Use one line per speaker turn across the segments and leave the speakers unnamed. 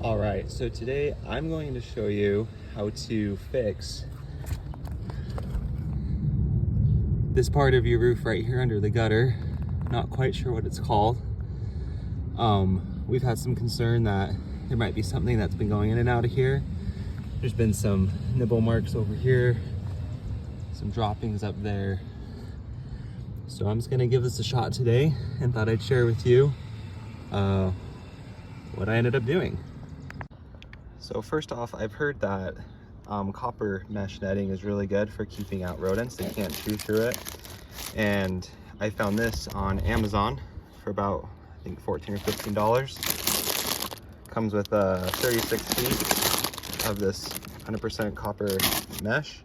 All right, so today I'm going to show you how to fix this part of your roof right here under the gutter. Not quite sure what it's called. We've had some concern that there might be something that's been going in and out of here. There's been some nibble marks over here, some droppings up there. So I'm just gonna give this a shot today and thought I'd share with you what I ended up doing. So first off, I've heard that copper mesh netting is really good for keeping out rodents. They can't chew through it. And I found this on Amazon for about, I think, $14 or $15. Comes with 36 feet of this 100% copper mesh.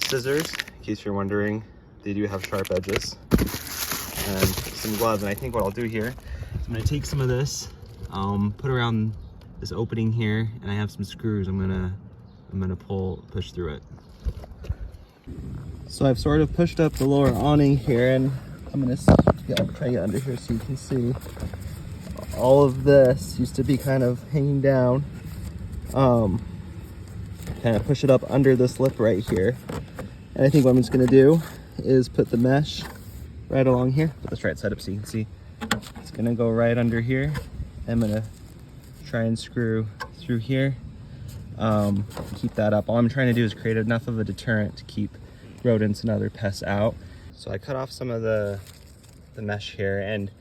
Scissors, in case you're wondering, they do have sharp edges. And some gloves. And I think what I'll do here is I'm gonna take some of this, put around this opening here, and I have some screws. I'm gonna push through it. So I've sort of pushed up the lower awning here, and I'm gonna try to get under here so you can see. All of this used to be kind of hanging down. Kind of push it up under this lip right here. And I think what I'm just gonna do is put the mesh right along here. Put this right side up so you can see. It's gonna go right under here. I'm gonna try and screw through here. Keep that up. All I'm trying to do is create enough of a deterrent to keep rodents and other pests out. So I cut off some of the mesh here, and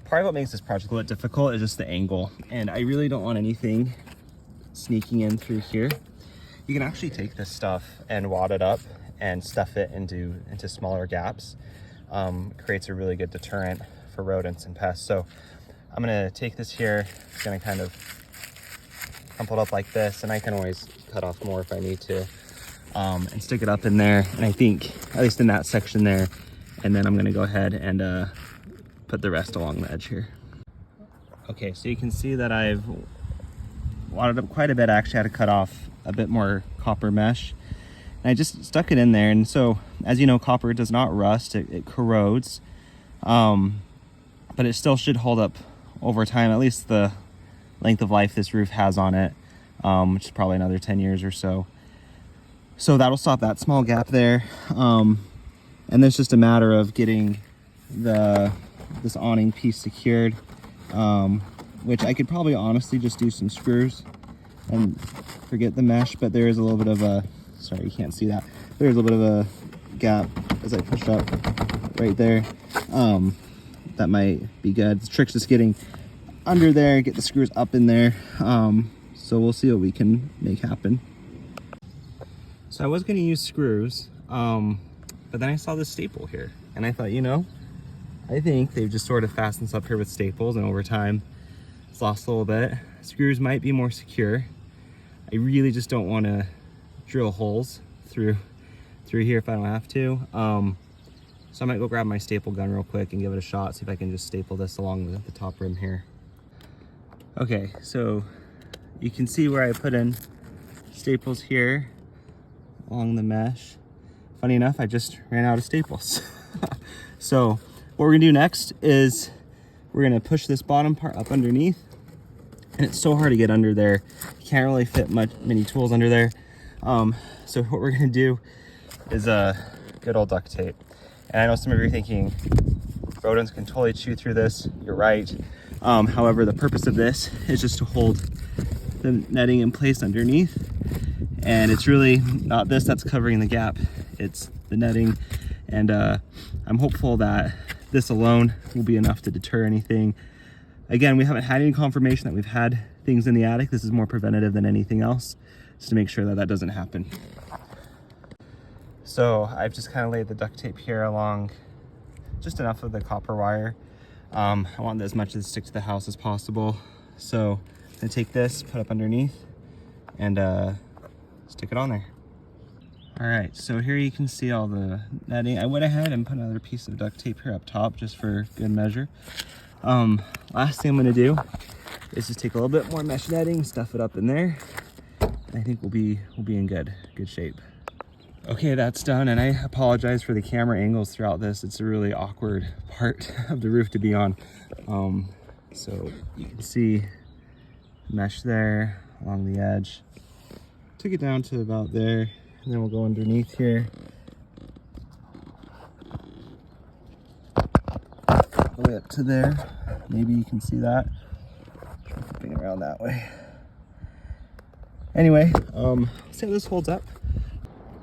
part of what makes this project a little bit difficult is just the angle, and I really don't want anything sneaking in through here. You can actually take this stuff and wad it up and stuff it into smaller gaps. Creates a really good deterrent for rodents and pests. So I'm gonna take this here, it's gonna kind of crumple it up like this, and I can always cut off more if I need to, and stick it up in there. And I think, at least in that section there, and then I'm gonna go ahead and put the rest along the edge here. Okay, so you can see that I've wadded up quite a bit. I actually had to cut off a bit more copper mesh, and I just stuck it in there. And so, as you know, copper does not rust, it corrodes, but it still should hold up over time, at least the length of life this roof has on it, which is probably another 10 years or so. So that'll stop that small gap there. And then it's just a matter of getting this awning piece secured, which I could probably honestly just do some screws and forget the mesh, but there is a little bit of a, sorry, you can't see that. There's a little bit of a gap as I push up right there. That might be good. The trick's just getting under there, get the screws up in there. So we'll see what we can make happen. So I was gonna use screws, but then I saw this staple here, and I thought, you know, I think they've just sort of fastened up here with staples, and over time it's lost a little bit. Screws might be more secure. I really just don't want to drill holes through here if I don't have to. So I might go grab my staple gun real quick and give it a shot, see if I can just staple this along the top rim here. Okay, so you can see where I put in staples here along the mesh. Funny enough, I just ran out of staples. So what we're gonna do next is we're gonna push this bottom part up underneath, and it's so hard to get under there. You can't really fit many tools under there. So what we're gonna do is good old duct tape. And I know some of you are thinking, rodents can totally chew through this. You're right. However, the purpose of this is just to hold the netting in place underneath. And it's really not this that's covering the gap, it's the netting. And I'm hopeful that this alone will be enough to deter anything. Again, we haven't had any confirmation that we've had things in the attic. This is more preventative than anything else, just to make sure that that doesn't happen. So I've just kind of laid the duct tape here along just enough of the copper wire. I want as much to stick to the house as possible. So I'm gonna take this, put it up underneath, and stick it on there. All right, so here you can see all the netting. I went ahead and put another piece of duct tape here up top just for good measure. Last thing I'm gonna do is just take a little bit more mesh netting, stuff it up in there. I think we'll be in good shape. Okay, that's done, and I apologize for the camera angles throughout this. It's a really awkward part of the roof to be on. So you can see mesh there along the edge. Took it down to about there, and then we'll go underneath here. All the way up to there. Maybe you can see that. Flipping around that way. Anyway, let's see how this holds up.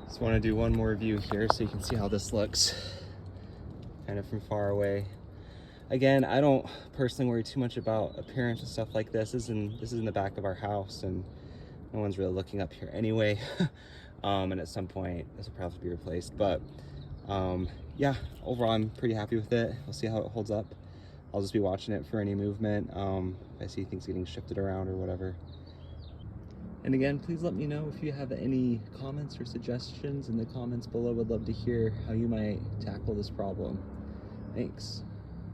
Just want to do one more view here so you can see how this looks kind of from far away. Again, I don't personally worry too much about appearance and stuff like this. This is in the back of our house, and no one's really looking up here anyway. And at some point this will probably be replaced, but yeah, overall I'm pretty happy with it. We'll see how it holds up. I'll just be watching it for any movement, if I see things getting shifted around or whatever. And again, please let me know if you have any comments or suggestions in the comments below. I'd love to hear how you might tackle this problem. Thanks.